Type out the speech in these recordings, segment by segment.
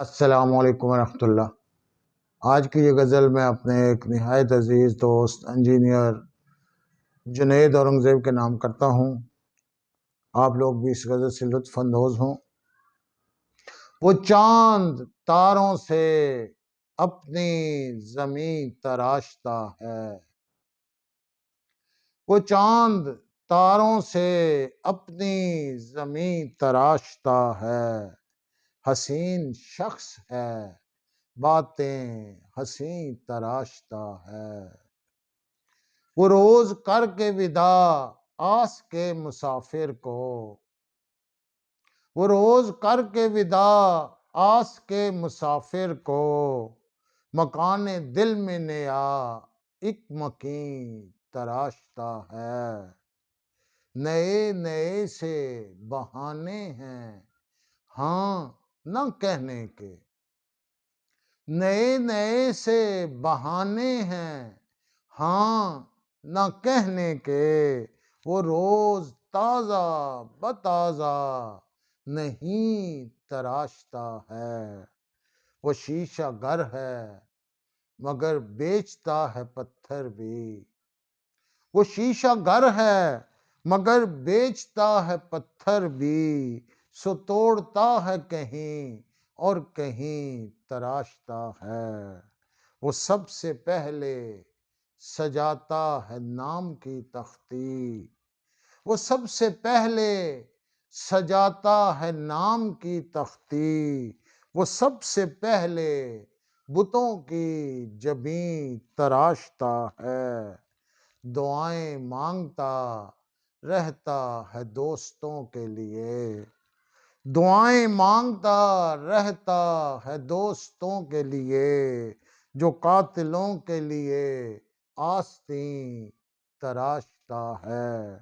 السلام علیکم ورحمۃ اللہ۔ آج کی یہ غزل میں اپنے ایک نہایت عزیز دوست انجینئر جنید اورنگزیب کے نام کرتا ہوں۔ آپ لوگ بھی اس غزل سے لطف اندوز ہوں۔ وہ چاند تاروں سے اپنی زمیں تراشتا ہے، وہ چاند تاروں سے اپنی زمیں تراشتا ہے، حسین شخص ہے باتیں حسین تراشتا ہے۔ وہ روز کر کے وداع آس کے مسافر کو، وہ روز کر کے وداع آس کے مسافر کو، مکان دل میں نیا ایک مکین تراشتا ہے۔ نئے نئے سے بہانے ہیں ہاں نہ کہنے کے، نئے نئے سے بہانے ہیں ہاں نہ کہنے کے، وہ روز تازہ بتازہ نہیں تراشتا ہے۔ وہ شیشہ گر ہے مگر بیچتا ہے پتھر بھی، وہ شیشہ گر ہے مگر بیچتا ہے پتھر بھی، سو توڑتا ہے کہیں اور کہیں تراشتا ہے۔ وہ سب سے پہلے سجاتا ہے نام کی تختی، وہ سب سے پہلے سجاتا ہے نام کی تختی، وہ سب سے پہلے بتوں کی جبیں تراشتا ہے۔ دعائیں مانگتا رہتا ہے دوستوں کے لیے، دعائیں مانگتا رہتا ہے دوستوں کے لیے، جو قاتلوں کے لیے آستین تراشتا ہے۔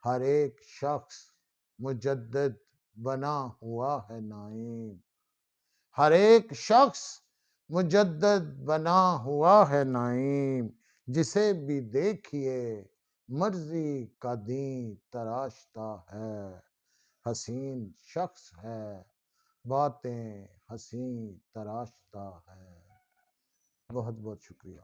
ہر ایک شخص مجدد بنا ہوا ہے نائم، ہر ایک شخص مجدد بنا ہوا ہے نائم، جسے بھی دیکھیے مرضی کا دین تراشتا ہے۔ حسین شخص ہے باتیں حسین تراشتا ہے۔ بہت بہت شکریہ۔